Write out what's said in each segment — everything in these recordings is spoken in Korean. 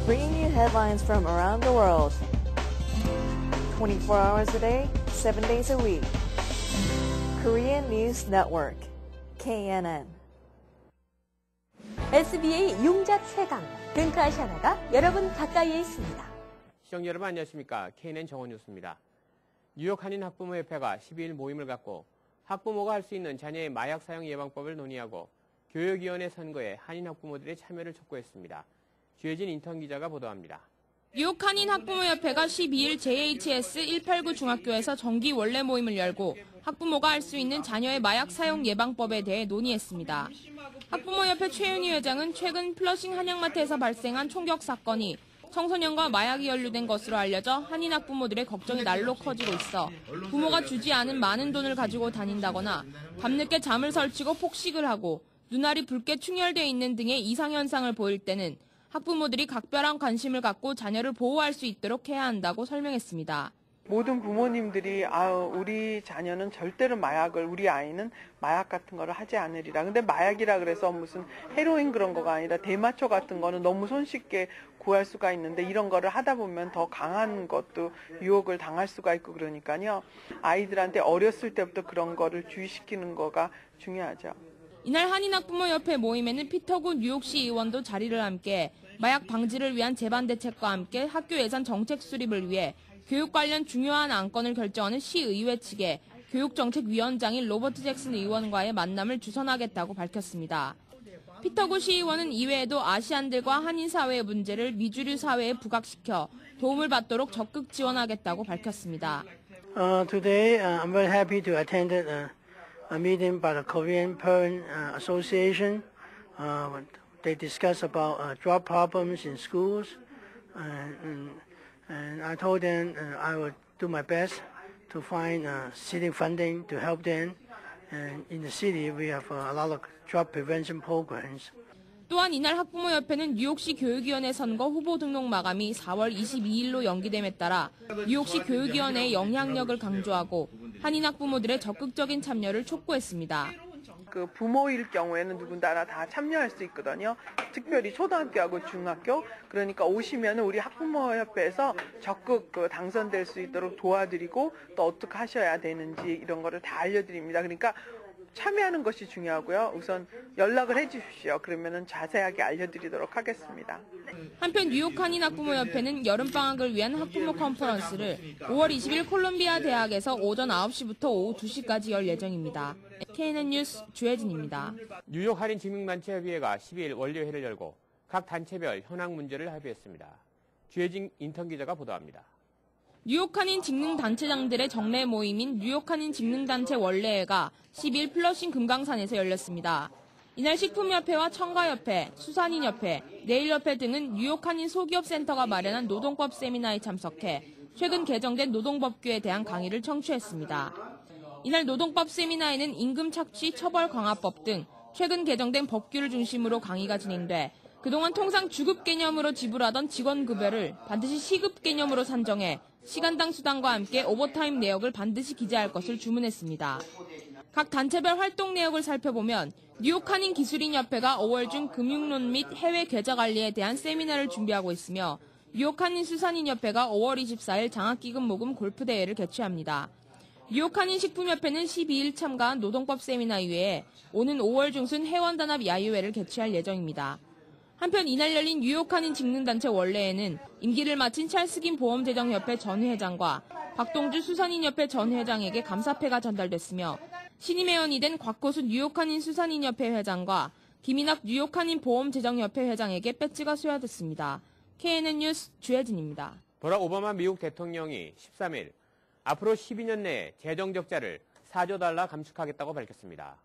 bringing you headlines from around the world. 24 hours a day, 7 days a week. Korean News Network, KNN. SBA 용작 최강, 등크아시아나가 여러분 가까이에 있습니다. 시청자 여러분 안녕하십니까? KNN 정원 뉴스입니다. 뉴욕 한인 학부모협회가 12일 모임을 갖고 학부모가 할 수 있는 자녀의 마약 사용 예방법을 논의하고 교육위원회 선거에 한인 학부모들의 참여를 촉구했습니다. 주혜진 인턴 기자가 보도합니다. 뉴욕 한인 학부모협회가 12일 JHS 189 중학교에서 정기 원래 모임을 열고 학부모가 할 수 있는 자녀의 마약 사용 예방법에 대해 논의했습니다. 학부모협회 최윤희 회장은 최근 플러싱 한양마트에서 발생한 총격 사건이 청소년과 마약이 연루된 것으로 알려져 한인 학부모들의 걱정이 날로 커지고 있어 부모가 주지 않은 많은 돈을 가지고 다닌다거나 밤늦게 잠을 설치고 폭식을 하고 눈알이 붉게 충혈돼 있는 등의 이상현상을 보일 때는 학부모들이 각별한 관심을 갖고 자녀를 보호할 수 있도록 해야 한다고 설명했습니다. 모든 부모님들이 우리 자녀는 절대로 우리 아이는 마약 같은 거를 하지 않으리라. 근데 마약이라 그래서 무슨 헤로인 그런 거가 아니라 대마초 같은 거는 너무 손쉽게 구할 수가 있는데 이런 거를 하다 보면 더 강한 것도 유혹을 당할 수가 있고 그러니까요. 아이들한테 어렸을 때부터 그런 거를 주의시키는 거가 중요하죠. 이날 한인학부모협회 모임에는 피터구 뉴욕시 의원도 자리를 함께 마약 방지를 위한 재반 대책과 함께 학교 예산 정책 수립을 위해 교육 관련 중요한 안건을 결정하는 시의회 측에 교육정책위원장인 로버트 잭슨 의원과의 만남을 주선하겠다고 밝혔습니다. 피터구 시의원은 이외에도 아시안들과 한인 사회의 문제를 미주류 사회에 부각시켜 도움을 받도록 적극 지원하겠다고 밝혔습니다. Today, I'm very happy to attend a meeting by the Korean Parent Association. They discuss about drug problems in schools, and I told them I would do my best to find city funding to help them. And in the city, we have a lot of drug prevention programs. 또한 이날 학부모협회는 뉴욕시 교육위원회 선거 후보 등록 마감이 4월 22일로 연기됨에 따라 뉴욕시 교육위원회의 영향력을 강조하고 한인 학부모들의 적극적인 참여를 촉구했습니다. 그 부모일 경우에는 누군가나 다 참여할 수 있거든요. 특별히 초등학교하고 중학교. 그러니까 오시면 우리 학부모협회에서 적극 당선될 수 있도록 도와드리고 또 어떻게 하셔야 되는지 이런 거를 다 알려드립니다. 그러니까 참여하는 것이 중요하고요. 우선 연락을 해주십시오. 그러면은 자세하게 알려드리도록 하겠습니다. 한편 뉴욕 한인 학부모협회는 여름방학을 위한 학부모 컨퍼런스를 5월 20일 콜롬비아 대학에서 오전 9시부터 오후 2시까지 열 예정입니다. KNN 뉴스 주혜진입니다. 뉴욕 한인 직능단체 협의회가 12일 원료회를 열고 각 단체별 현황 문제를 합의했습니다. 주혜진 인턴 기자가 보도합니다. 뉴욕 한인 직능단체장들의 정례 모임인 뉴욕 한인 직능단체 원래회가 10일 플러싱 금강산에서 열렸습니다. 이날 식품협회와 첨가협회, 수산인협회, 네일협회 등은 뉴욕 한인 소기업센터가 마련한 노동법 세미나에 참석해 최근 개정된 노동법규에 대한 강의를 청취했습니다. 이날 노동법 세미나에는 임금 착취 처벌 강화법 등 최근 개정된 법규를 중심으로 강의가 진행돼 그동안 통상 주급 개념으로 지불하던 직원급여를 반드시 시급 개념으로 산정해 시간당 수당과 함께 오버타임 내역을 반드시 기재할 것을 주문했습니다. 각 단체별 활동 내역을 살펴보면 뉴욕 한인 기술인협회가 5월 중 금융론 및 해외 계좌 관리에 대한 세미나를 준비하고 있으며 뉴욕 한인 수산인협회가 5월 24일 장학기금 모금 골프대회를 개최합니다. 뉴욕 한인 식품협회는 12일 참가한 노동법 세미나 이외에 오는 5월 중순 회원단합 야유회를 개최할 예정입니다. 한편 이날 열린 뉴욕 한인 직능단체 원래회는 임기를 마친 찰스긴 보험재정협회 전 회장과 박동주 수산인협회 전 회장에게 감사패가 전달됐으며 신임 회원이 된 곽호수 뉴욕 한인 수산인협회 회장과 김인학 뉴욕 한인 보험재정협회 회장에게 배지가 수여됐습니다. KNN 뉴스 주혜진입니다. 버락 오바마 미국 대통령이 13일 앞으로 12년 내에 재정 적자를 4조 달러 감축하겠다고 밝혔습니다.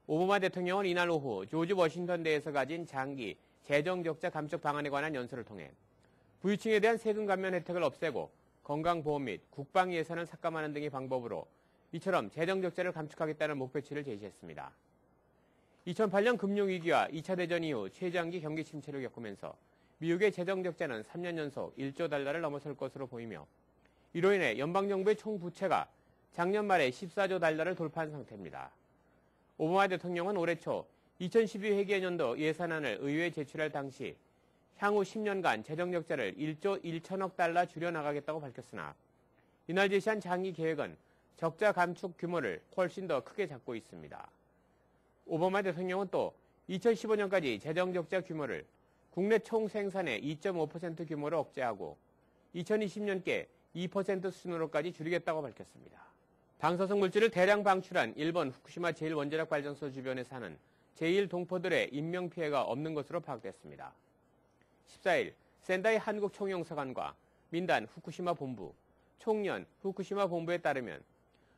오바마 대통령은 이날 오후 조지 워싱턴대에서 가진 장기 재정적자 감축 방안에 관한 연설을 통해 부유층에 대한 세금 감면 혜택을 없애고 건강보험 및 국방 예산을 삭감하는 등의 방법으로 이처럼 재정적자를 감축하겠다는 목표치를 제시했습니다. 2008년 금융위기와 2차 대전 이후 최장기 경기 침체를 겪으면서 미국의 재정적자는 3년 연속 1조 달러를 넘어설 것으로 보이며 이로 인해 연방정부의 총 부채가 작년 말에 14조 달러를 돌파한 상태입니다. 오바마 대통령은 올해 초 2012 회계연도 예산안을 의회에 제출할 당시 향후 10년간 재정 적자를 1조 1천억 달러 줄여나가겠다고 밝혔으나 이날 제시한 장기 계획은 적자 감축 규모를 훨씬 더 크게 잡고 있습니다. 오바마 대통령은 또 2015년까지 재정 적자 규모를 국내 총 생산의 2.5% 규모로 억제하고 2020년께 2% 수준으로까지 줄이겠다고 밝혔습니다. 방사성 물질을 대량 방출한 일본 후쿠시마 제1원자력 발전소 주변에 사는 제1동포들의 인명피해가 없는 것으로 파악됐습니다. 14일 센다이 한국총영사관과 민단 후쿠시마 본부, 총련 후쿠시마 본부에 따르면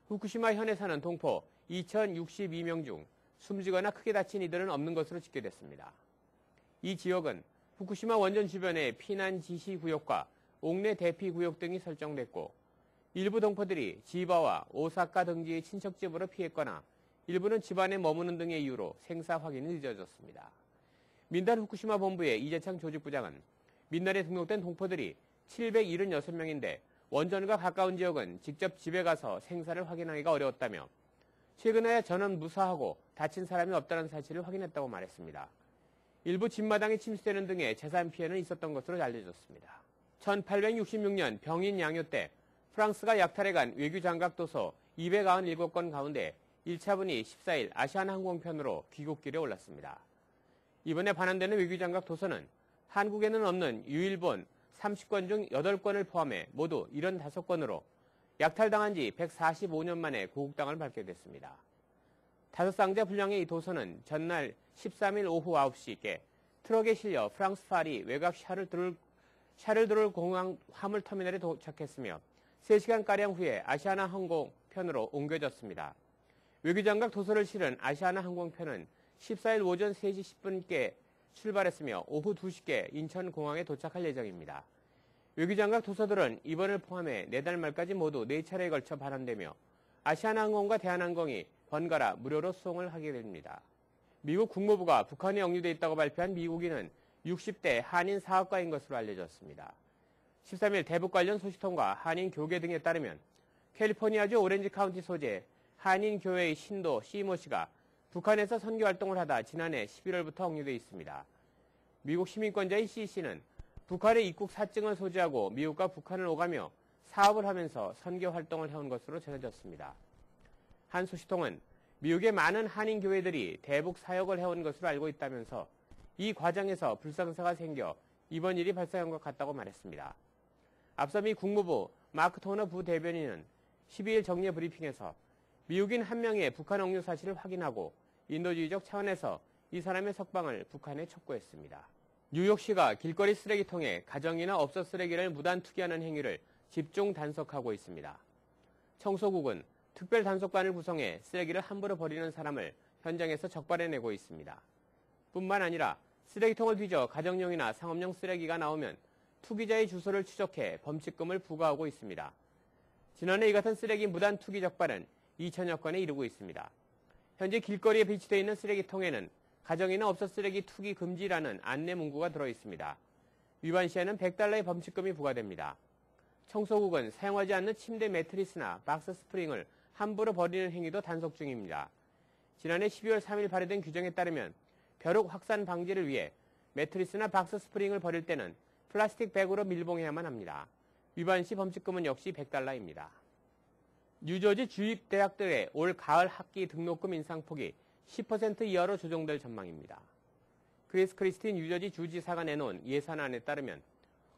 후쿠시마 현에 사는 동포 2,062명 중 숨지거나 크게 다친 이들은 없는 것으로 집계됐습니다. 이 지역은 후쿠시마 원전 주변의 피난 지시 구역과 옥내 대피 구역 등이 설정됐고 일부 동포들이 지바와 오사카 등지의 친척집으로 피했거나 일부는 집안에 머무는 등의 이유로 생사 확인이 늦어졌습니다. 민단 후쿠시마 본부의 이재창 조직부장은 민단에 등록된 동포들이 776명인데 원전과 가까운 지역은 직접 집에 가서 생사를 확인하기가 어려웠다며 최근에 전원 무사하고 다친 사람이 없다는 사실을 확인했다고 말했습니다. 일부 집마당이 침수되는 등의 재산 피해는 있었던 것으로 알려졌습니다. 1866년 병인 양요 때 프랑스가 약탈해간 외교 장각 도서 297건 가운데 1차분이 14일 아시아나항공편으로 귀국길에 올랐습니다. 이번에 반환되는 외교 장각 도서는 한국에는 없는 유일본 30권 중 8권을 포함해 모두 75권으로 약탈당한 지 145년 만에 고국당을 밟게 됐습니다. 5상자 분량의 이 도서는 전날 13일 오후 9시께 트럭에 실려 프랑스 파리 외곽 샤를드롤 공항 화물터미널에 도착했으며 3시간가량 후에 아시아나 항공편으로 옮겨졌습니다. 외교장각 도서를 실은 아시아나 항공편은 14일 오전 3시 10분께 출발했으며 오후 2시께 인천공항에 도착할 예정입니다. 외교장각 도서들은 이번을 포함해 내달 말까지 모두 4차례에 걸쳐 반환되며 아시아나항공과 대한항공이 번갈아 무료로 수송을 하게 됩니다. 미국 국무부가 북한에 억류돼 있다고 발표한 미국인은 60대 한인 사업가인 것으로 알려졌습니다. 13일 대북 관련 소식통과 한인 교계 등에 따르면 캘리포니아주 오렌지 카운티 소재 한인 교회의 신도 시모 씨가 북한에서 선교 활동을 하다 지난해 11월부터 억류돼 있습니다. 미국 시민권자인 시 씨는 북한의 입국 사증을 소지하고 미국과 북한을 오가며 사업을 하면서 선교 활동을 해온 것으로 전해졌습니다. 한 소식통은 미국의 많은 한인 교회들이 대북 사역을 해온 것으로 알고 있다면서 이 과정에서 불상사가 생겨 이번 일이 발생한 것 같다고 말했습니다. 앞서 미 국무부 마크 토너 부대변인은 12일 정례 브리핑에서 미국인 한 명의 북한 억류 사실을 확인하고 인도주의적 차원에서 이 사람의 석방을 북한에 촉구했습니다. 뉴욕시가 길거리 쓰레기통에 가정이나 업소 쓰레기를 무단 투기하는 행위를 집중 단속하고 있습니다. 청소국은 특별 단속반을 구성해 쓰레기를 함부로 버리는 사람을 현장에서 적발해내고 있습니다. 뿐만 아니라 쓰레기통을 뒤져 가정용이나 상업용 쓰레기가 나오면 투기자의 주소를 추적해 범칙금을 부과하고 있습니다. 지난해 이 같은 쓰레기 무단 투기 적발은 2천여 건에 이르고 있습니다. 현재 길거리에 비치되어 있는 쓰레기통에는 가정이나 업소 쓰레기 투기 금지라는 안내 문구가 들어있습니다. 위반 시에는 $100의 범칙금이 부과됩니다. 청소국은 사용하지 않는 침대 매트리스나 박스 스프링을 함부로 버리는 행위도 단속 중입니다. 지난해 12월 3일 발의된 규정에 따르면 벼룩 확산 방지를 위해 매트리스나 박스 스프링을 버릴 때는 플라스틱 백으로 밀봉해야만 합니다. 위반 시 범칙금은 역시 $100입니다. 뉴저지 주립대학들의 올 가을 학기 등록금 인상폭이 10% 이하로 조정될 전망입니다. 크리스 크리스티 뉴저지 주지사가 내놓은 예산안에 따르면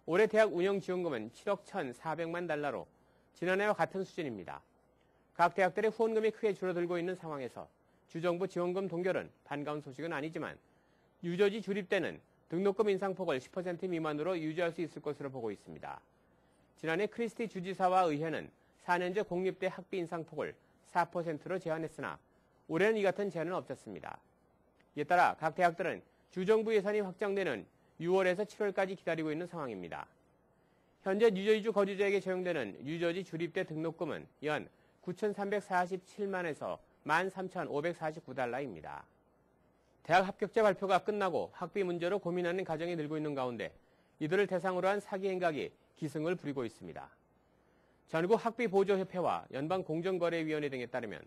올해 대학 운영지원금은 7억 1,400만 달러로 지난해와 같은 수준입니다. 각 대학들의 후원금이 크게 줄어들고 있는 상황에서 주정부 지원금 동결은 반가운 소식은 아니지만 뉴저지 주립대는 등록금 인상폭을 10% 미만으로 유지할 수 있을 것으로 보고 있습니다. 지난해 크리스티 주지사와 의회는 4년제 공립대 학비 인상폭을 4%로 제한했으나 올해는 이 같은 제한은 없었습니다. 이에 따라 각 대학들은 주정부 예산이 확정되는 6월에서 7월까지 기다리고 있는 상황입니다. 현재 뉴저지주 거주자에게 적용되는 뉴저지 주립대 등록금은 연 9,347만에서 13,549달러입니다. 대학 합격자 발표가 끝나고 학비 문제로 고민하는 가정이 늘고 있는 가운데 이들을 대상으로 한 사기 행각이 기승을 부리고 있습니다. 전국 학비보조협회와 연방공정거래위원회 등에 따르면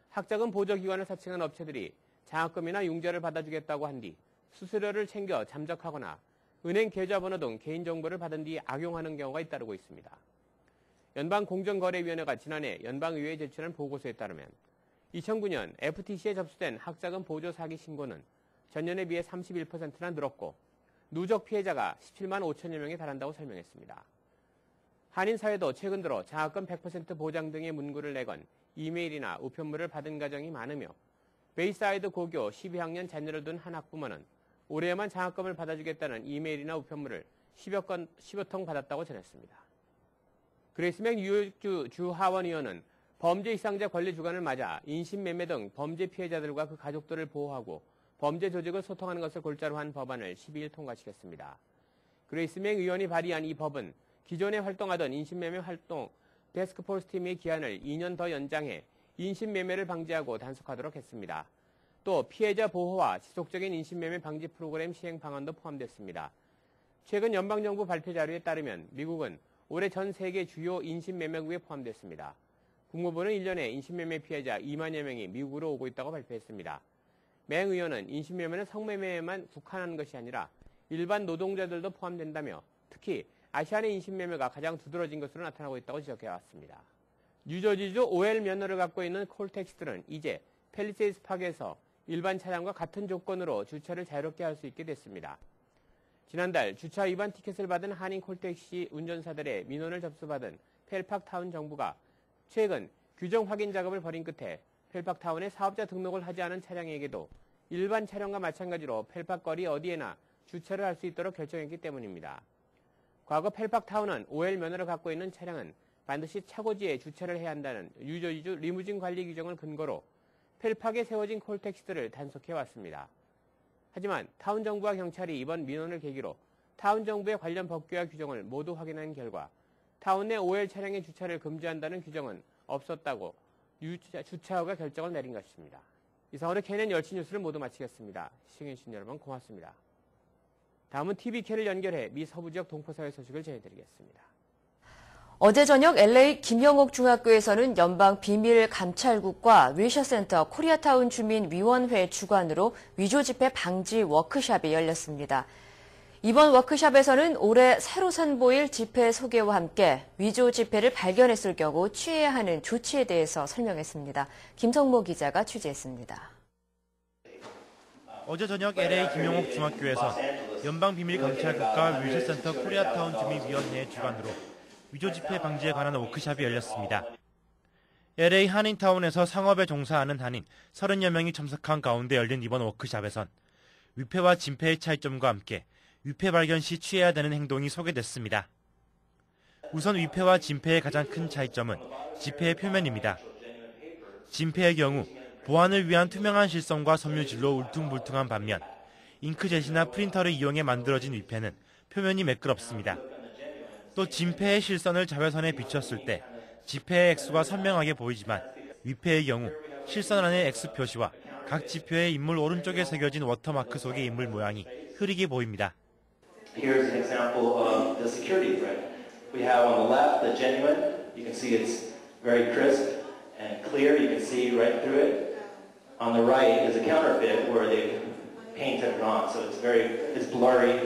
학자금 보조기관을 사칭한 업체들이 장학금이나 융자를 받아주겠다고 한 뒤 수수료를 챙겨 잠적하거나 은행 계좌번호 등 개인정보를 받은 뒤 악용하는 경우가 잇따르고 있습니다. 연방공정거래위원회가 지난해 연방의회에 제출한 보고서에 따르면 2009년 FTC에 접수된 학자금 보조 사기 신고는 전년에 비해 31%나 늘었고 누적 피해자가 17만 5천여 명에 달한다고 설명했습니다. 한인사회도 최근 들어 장학금 100% 보장 등의 문구를 내건 이메일이나 우편물을 받은 가정이 많으며 베이사이드 고교 12학년 자녀를 둔 한 학부모는 올해에만 장학금을 받아주겠다는 이메일이나 우편물을 10여 통 받았다고 전했습니다. 그레이스 맥 뉴욕주 주하원 의원은 범죄 희생자 권리 주간을 맞아 인신매매 등 범죄 피해자들과 그 가족들을 보호하고 범죄 조직을 소통하는 것을 골자로 한 법안을 12일 통과시켰습니다. 그레이스 맥 의원이 발의한 이 법은 기존에 활동하던 인신매매 활동 데스크포스 팀의 기한을 2년 더 연장해 인신매매를 방지하고 단속하도록 했습니다. 또 피해자 보호와 지속적인 인신매매 방지 프로그램 시행 방안도 포함됐습니다. 최근 연방정부 발표 자료에 따르면 미국은 올해 전 세계 주요 인신매매국에 포함됐습니다. 국무부는 1년에 인신매매 피해자 2만여 명이 미국으로 오고 있다고 발표했습니다. 맥 의원은 인신매매는 성매매에만 국한하는 것이 아니라 일반 노동자들도 포함된다며 특히 아시안의 인신매매가 가장 두드러진 것으로 나타나고 있다고 지적해왔습니다. 뉴저지주 OL 면허를 갖고 있는 콜택시들은 이제 팰리세이드 파크에서 일반 차량과 같은 조건으로 주차를 자유롭게 할 수 있게 됐습니다. 지난달 주차 위반 티켓을 받은 한인 콜택시 운전사들의 민원을 접수받은 펠팍타운 정부가 최근 규정 확인 작업을 벌인 끝에 펠팍타운에 사업자 등록을 하지 않은 차량에게도 일반 차량과 마찬가지로 펠팍 거리 어디에나 주차를 할 수 있도록 결정했기 때문입니다. 과거 펠팍타운은 OL 면허를 갖고 있는 차량은 반드시 차고지에 주차를 해야 한다는 뉴저지주 리무진 관리 규정을 근거로 펠팍에 세워진 콜택시들을 단속해왔습니다. 하지만 타운 정부와 경찰이 이번 민원을 계기로 타운 정부의 관련 법규와 규정을 모두 확인한 결과 타운 내 OL 차량의 주차를 금지한다는 규정은 없었다고 주차허가 결정을 내린 것입니다. 이상으로 KNN 10시 뉴스를 모두 마치겠습니다. 시청해주신 여러분 고맙습니다. 다음은 TVK를 연결해 미 서부 지역 동포사회 소식을 전해드리겠습니다. 어제 저녁 LA 김영옥 중학교에서는 연방 비밀 감찰국과 윌셔센터 코리아타운 주민위원회 주관으로 위조 집회 방지 워크숍이 열렸습니다. 이번 워크숍에서는 올해 새로 선보일 집회 소개와 함께 위조 집회를 발견했을 경우 취해야 하는 조치에 대해서 설명했습니다. 김성모 기자가 취재했습니다. 어제 저녁 LA 김영옥 중학교에서 연방비밀감찰국과 윌셔센터 코리아타운 주민위원회 주관으로 위조 집회 방지에 관한 워크숍이 열렸습니다. LA 한인타운에서 상업에 종사하는 한인 30여 명이 참석한 가운데 열린 이번 워크숍에선 위패와 진패의 차이점과 함께 위패 발견 시 취해야 되는 행동이 소개됐습니다. 우선 위패와 진패의 가장 큰 차이점은 집회의 표면입니다. 진패의 경우 보안을 위한 투명한 실선과 섬유질로 울퉁불퉁한 반면 잉크젯이나 프린터를 이용해 만들어진 위패는 표면이 매끄럽습니다. 또 진패의 실선을 자외선에 비췄을 때 지폐의 X가 선명하게 보이지만 위패의 경우 실선 안의 X 표시와 각 지표의 인물 오른쪽에 새겨진 워터마크 속의 인물 모양이 흐리게 보입니다. Here's an example of the security thread. We have on the left the genuine. You can see it's very crisp and clear. You can see right through it. On the right is a counterfeit where they painted it on, so it's blurry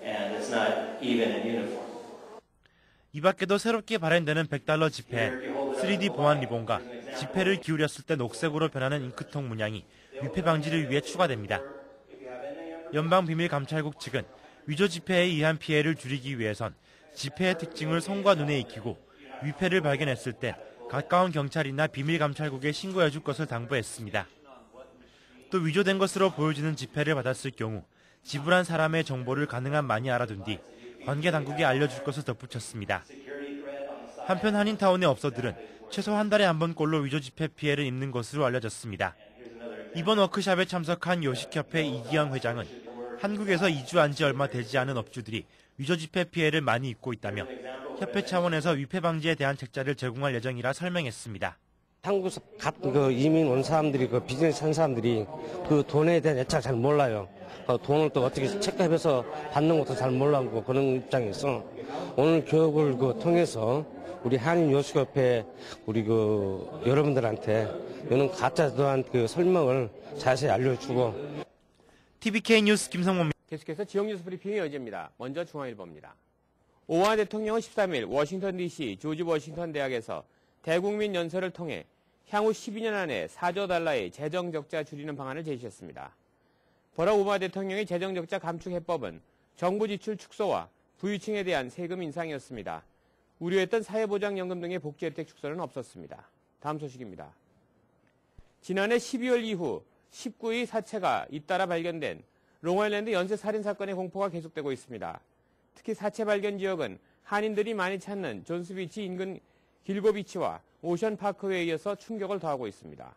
and it's not even and uniform. 이 밖에도 새롭게 발행되는 $100 지폐, 3D 보안 리본과 지폐를 기울였을 때 녹색으로 변하는 잉크통 문양이 위패 방지를 위해 추가됩니다. 연방비밀감찰국 측은 위조 지폐에 의한 피해를 줄이기 위해선 지폐의 특징을 손과 눈에 익히고 위패를 발견했을 땐 가까운 경찰이나 비밀감찰국에 신고해줄 것을 당부했습니다. 또 위조된 것으로 보여지는 지폐를 받았을 경우 지불한 사람의 정보를 가능한 많이 알아둔 뒤 관계 당국에 알려줄 것을 덧붙였습니다. 한편 한인타운의 업소들은 최소 한 달에 한 번꼴로 위조 지폐 피해를 입는 것으로 알려졌습니다. 이번 워크숍에 참석한 요식협회 이기영 회장은 한국에서 이주한 지 얼마 되지 않은 업주들이 위조 지폐 피해를 많이 입고 있다며 협회 차원에서 위패 방지에 대한 책자를 제공할 예정이라 설명했습니다. 한국에서 이민 온 사람들이 비즈니스 한 사람들이 그 돈에 대한 애착을 잘 몰라요. 돈을 또 어떻게 체크해서 받는 것도 잘 몰라고 그런 입장에서 오늘 교육을 통해서 우리 한인 요식협회 우리 여러분들한테 이런 가짜에 대한 설명을 자세히 알려주고. TVK 뉴스 김성모입니다. 계속해서 지역 뉴스 브리핑의 여제입니다. 먼저 중앙일보입니다. 오바마 대통령은 13일 워싱턴 DC 조지 워싱턴 대학에서 대국민 연설을 통해 향후 12년 안에 4조 달러의 재정 적자 줄이는 방안을 제시했습니다. 버락 오바마 대통령의 재정 적자 감축 해법은 정부 지출 축소와 부유층에 대한 세금 인상이었습니다. 우려했던 사회보장연금 등의 복지 혜택 축소는 없었습니다. 다음 소식입니다. 지난해 12월 이후 19의 사체가 잇따라 발견된 롱아일랜드 연쇄 살인 사건의 공포가 계속되고 있습니다. 특히 사체 발견 지역은 한인들이 많이 찾는 존스비치 인근 길고비치와 오션파크웨이에 이어서 충격을 더하고 있습니다.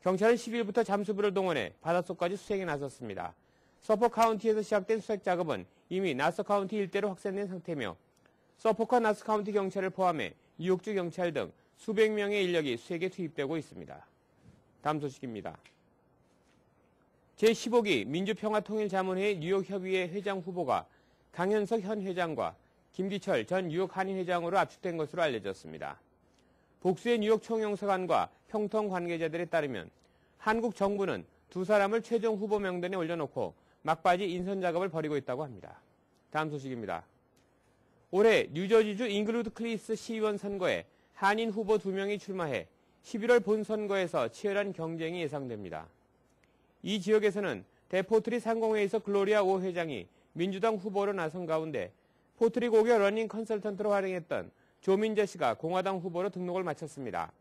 경찰은 10일부터 잠수부를 동원해 바닷속까지 수색에 나섰습니다. 서포크 카운티에서 시작된 수색 작업은 이미 나서 카운티 일대로 확산된 상태며 서포크와 나서 카운티 경찰을 포함해 뉴욕주 경찰 등 수백 명의 인력이 수색에 투입되고 있습니다. 다음 소식입니다. 제15기 민주평화통일자문회의 뉴욕협의회 회장 후보가 강현석 현 회장과 김기철 전 뉴욕 한인회장으로 압축된 것으로 알려졌습니다. 복수의 뉴욕 총영사관과 평통 관계자들에 따르면 한국 정부는 두 사람을 최종 후보 명단에 올려놓고 막바지 인선 작업을 벌이고 있다고 합니다. 다음 소식입니다. 올해 뉴저지주 잉글우드 클리스 시의원 선거에 한인 후보 2명이 출마해 11월 본선거에서 치열한 경쟁이 예상됩니다. 이 지역에서는 대포트리 상공회에서 글로리아 오 회장이 민주당 후보로 나선 가운데 포트리 고교 러닝 컨설턴트로 활용했던 조민재 씨가 공화당 후보로 등록을 마쳤습니다.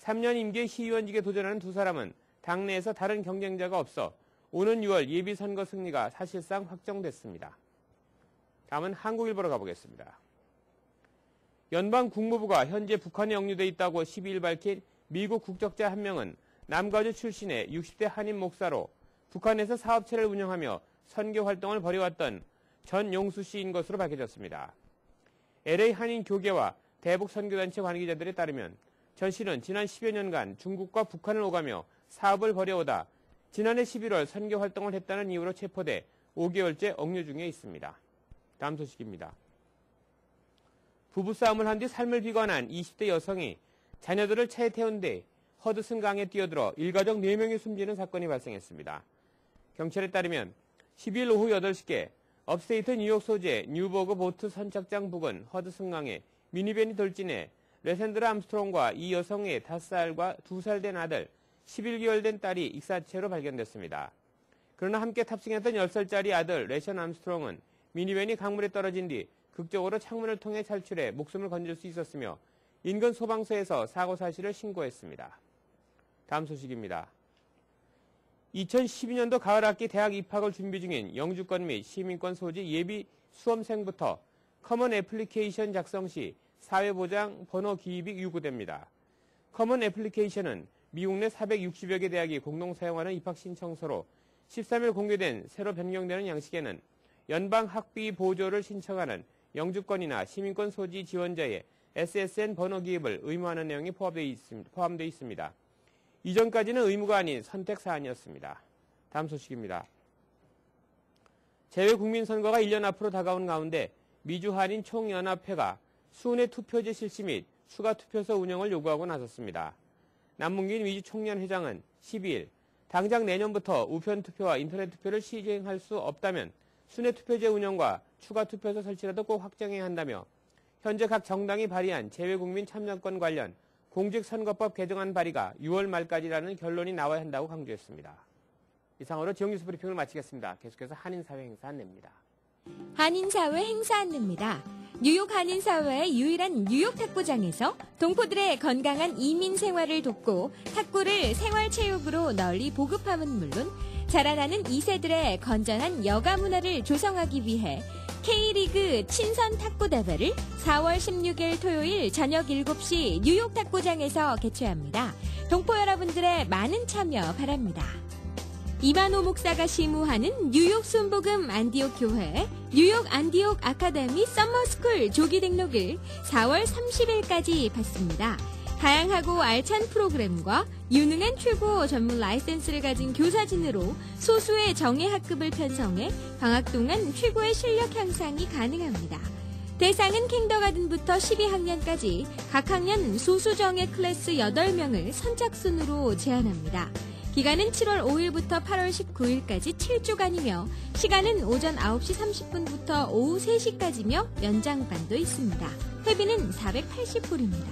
3년 임기의 시의원직에 도전하는 두 사람은 당내에서 다른 경쟁자가 없어 오는 6월 예비선거 승리가 사실상 확정됐습니다. 다음은 한국일보로 가보겠습니다. 연방 국무부가 현재 북한에 억류돼 있다고 12일 밝힌 미국 국적자 한 명은 남가주 출신의 60대 한인 목사로 북한에서 사업체를 운영하며 선교 활동을 벌여왔던 전용수 씨인 것으로 밝혀졌습니다. LA 한인 교계와 대북 선교단체 관계자들에 따르면 전 씨는 지난 10여 년간 중국과 북한을 오가며 사업을 벌여오다 지난해 11월 선교 활동을 했다는 이유로 체포돼 5개월째 억류 중에 있습니다. 다음 소식입니다. 부부싸움을 한 뒤 삶을 비관한 20대 여성이 자녀들을 차에 태운 뒤 허드슨 강에 뛰어들어 일가족 4명이 숨지는 사건이 발생했습니다. 경찰에 따르면 12일 오후 8시께 업스테이트 뉴욕 소재 뉴버그 보트 선착장 부근 허드슨 강에 미니밴이 돌진해 레센드라 암스트롱과 이 여성의 5살과 2살 된 아들, 11개월 된 딸이 익사체로 발견됐습니다. 그러나 함께 탑승했던 10살짜리 아들 레션 암스트롱은 미니밴이 강물에 떨어진 뒤 극적으로 창문을 통해 탈출해 목숨을 건질 수 있었으며 인근 소방서에서 사고 사실을 신고했습니다. 다음 소식입니다. 2012년도 가을 학기 대학 입학을 준비 중인 영주권 및 시민권 소지 예비 수험생부터 커먼 애플리케이션 작성 시 사회보장 번호 기입이 요구됩니다. 커먼 애플리케이션은 미국 내 460여 개 대학이 공동 사용하는 입학 신청서로 13일 공개된 새로 변경되는 양식에는 연방 학비 보조를 신청하는 영주권이나 시민권 소지 지원자의 SSN 번호 기입을 의무하는 내용이 포함되어 있습니다. 이전까지는 의무가 아닌 선택 사안이었습니다. 다음 소식입니다. 재외국민선거가 1년 앞으로 다가온 가운데 미주한인 총연합회가 수은회 투표제 실시 및 추가 투표소 운영을 요구하고 나섰습니다. 남문긴 미주총연회장은 12일 당장 내년부터 우편 투표와 인터넷 투표를 시행할 수 없다면 순회 투표제 운영과 추가 투표소 설치라도 꼭 확정해야 한다며 현재 각 정당이 발의한 재외국민 참여권 관련 공직선거법 개정안 발의가 6월 말까지라는 결론이 나와야 한다고 강조했습니다. 이상으로 지역 뉴스 브리핑을 마치겠습니다. 계속해서 한인사회 행사 안내입니다. 한인사회 행사 안내입니다. 뉴욕 한인사회의 유일한 뉴욕 탁구장에서 동포들의 건강한 이민 생활을 돕고 탁구를 생활체육으로 널리 보급함은 물론 자라나는 2세들의 건전한 여가 문화를 조성하기 위해 K리그 친선 탁구 대회를 4월 16일 토요일 저녁 7시 뉴욕 탁구장에서 개최합니다. 동포 여러분들의 많은 참여 바랍니다. 이만호 목사가 시무하는 뉴욕 순복음 안디옥 교회 뉴욕 안디옥 아카데미 썸머스쿨 조기 등록을 4월 30일까지 받습니다. 다양하고 알찬 프로그램과 유능한 최고 전문 라이센스를 가진 교사진으로 소수의 정예 학급을 편성해 방학 동안 최고의 실력 향상이 가능합니다. 대상은 kindergarten부터 12학년까지 각 학년 소수 정예 클래스 8명을 선착순으로 제한합니다. 기간은 7월 5일부터 8월 19일까지 7주간이며 시간은 오전 9시 30분부터 오후 3시까지며 연장반도 있습니다. 회비는 480불입니다.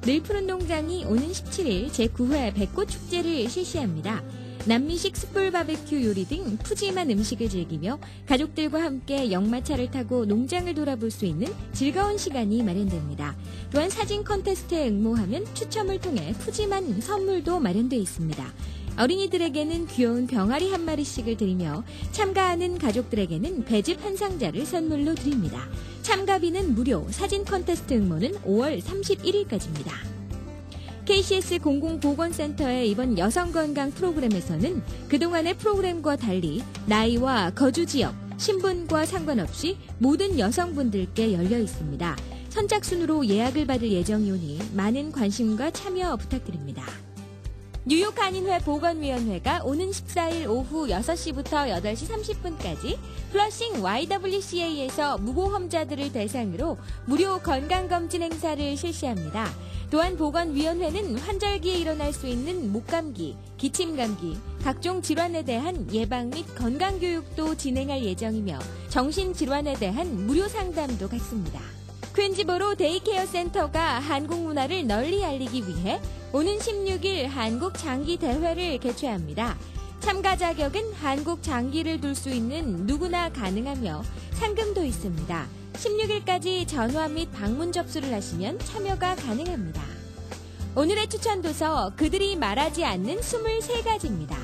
늘푸른농장이 오는 17일 제9회 벚꽃축제를 실시합니다. 남미식 숯불 바베큐 요리 등 푸짐한 음식을 즐기며 가족들과 함께 역마차를 타고 농장을 돌아볼 수 있는 즐거운 시간이 마련됩니다. 또한 사진 컨테스트에 응모하면 추첨을 통해 푸짐한 선물도 마련되어 있습니다. 어린이들에게는 귀여운 병아리 한 마리씩을 드리며 참가하는 가족들에게는 배즙 한 상자를 선물로 드립니다. 참가비는 무료, 사진 컨테스트 응모는 5월 31일까지입니다. KCS 공공보건센터의 이번 여성건강 프로그램에서는 그동안의 프로그램과 달리 나이와 거주 지역, 신분과 상관없이 모든 여성분들께 열려 있습니다. 선착순으로 예약을 받을 예정이오니 많은 관심과 참여 부탁드립니다. 뉴욕 한인회 보건위원회가 오는 14일 오후 6시부터 8시 30분까지 플러싱 YWCA에서 무보험자들을 대상으로 무료 건강검진 행사를 실시합니다. 또한 보건위원회는 환절기에 일어날 수 있는 목감기, 기침감기, 각종 질환에 대한 예방 및 건강교육도 진행할 예정이며 정신질환에 대한 무료 상담도 갖습니다. 퀸즈보로 데이케어 센터가 한국 문화를 널리 알리기 위해 오는 16일 한국 장기 대회를 개최합니다. 참가 자격은 한국 장기를 둘 수 있는 누구나 가능하며 상금도 있습니다. 16일까지 전화 및 방문 접수를 하시면 참여가 가능합니다. 오늘의 추천 도서 그들이 말하지 않는 23가지입니다.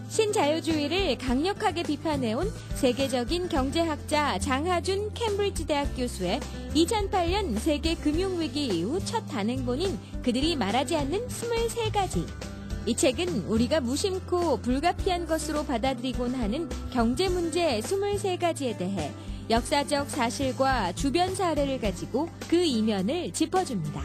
신자유주의를 강력하게 비판해온 세계적인 경제학자 장하준 캠브리지 대학 교수의 2008년 세계 금융위기 이후 첫 단행본인 그들이 말하지 않는 23가지. 이 책은 우리가 무심코 불가피한 것으로 받아들이곤 하는 경제 문제 23가지에 대해 역사적 사실과 주변 사례를 가지고 그 이면을 짚어줍니다.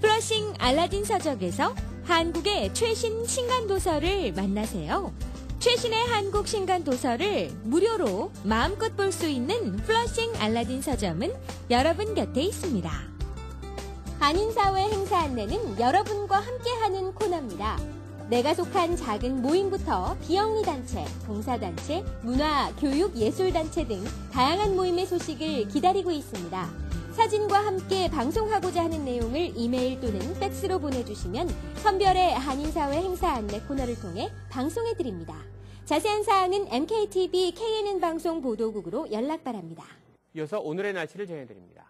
플러싱 알라딘 서적에서 한국의 최신 신간도서를 만나세요. 최신의 한국 신간도서를 무료로 마음껏 볼 수 있는 플러싱 알라딘 서점은 여러분 곁에 있습니다. 한인사회 행사 안내는 여러분과 함께하는 코너입니다. 내가 속한 작은 모임부터 비영리 단체, 봉사단체, 문화, 교육, 예술단체 등 다양한 모임의 소식을 기다리고 있습니다. 사진과 함께 방송하고자 하는 내용을 이메일 또는 팩스로 보내주시면 선별의 한인사회 행사 안내 코너를 통해 방송해드립니다. 자세한 사항은 MKTV KNN 방송 보도국으로 연락 바랍니다. 이어서 오늘의 날씨를 전해드립니다.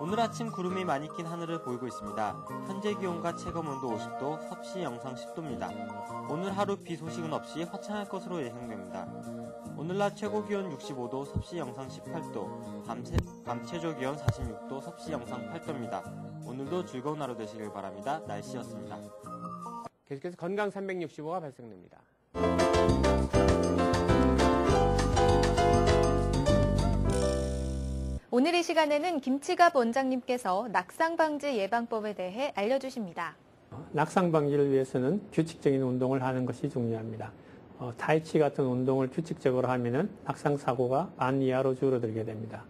오늘 아침 구름이 많이 낀 하늘을 보이고 있습니다. 현재 기온과 체감온도 50도, 섭씨 영상 10도입니다. 오늘 하루 비 소식은 없이 화창할 것으로 예상됩니다. 오늘 낮 최고 기온 65도, 섭씨 영상 18도, 밤 최저 기온 46도, 섭씨 영상 8도입니다. 오늘도 즐거운 하루 되시길 바랍니다. 날씨였습니다. 계속해서 건강 365가 발생됩니다. 오늘 이 시간에는 김치갑 원장님께서 낙상 방지 예방법에 대해 알려주십니다. 낙상 방지를 위해서는 규칙적인 운동을 하는 것이 중요합니다. 타이치 같은 운동을 규칙적으로 하면은 낙상 사고가 반 이하로 줄어들게 됩니다.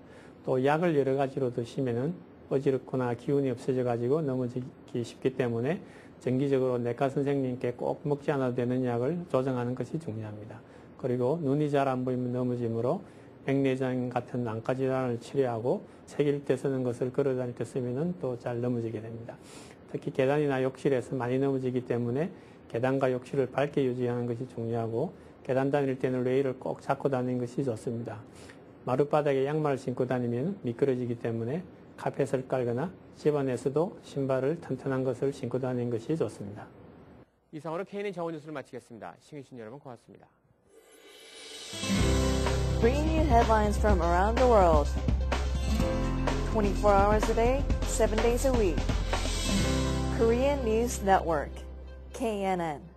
또 약을 여러 가지로 드시면은 어지럽거나 기운이 없어져 가지고 넘어지기 쉽기 때문에 정기적으로 내과 선생님께 꼭 먹지 않아도 되는 약을 조정하는 것이 중요합니다. 그리고 눈이 잘 안 보이면 넘어지므로 백내장 같은 안과 질환을 치료하고 새길 때 쓰는 것을 걸어 다닐 때 쓰면은 또 잘 넘어지게 됩니다. 특히 계단이나 욕실에서 많이 넘어지기 때문에 계단과 욕실을 밝게 유지하는 것이 중요하고 계단 다닐 때는 레일을 꼭 잡고 다니는 것이 좋습니다. 마룻바닥에 양말을 신고 다니면 미끄러지기 때문에 카펫을 깔거나 집안에서도 신발을 튼튼한 것을 신고 다니는 것이 좋습니다. 이상으로 KNN 정원 뉴스를 마치겠습니다. 시청해주신 여러분 고맙습니다. Bringing you headlines from around the world. 24 hours a day, 7 days a week. Korean News Network, KNN.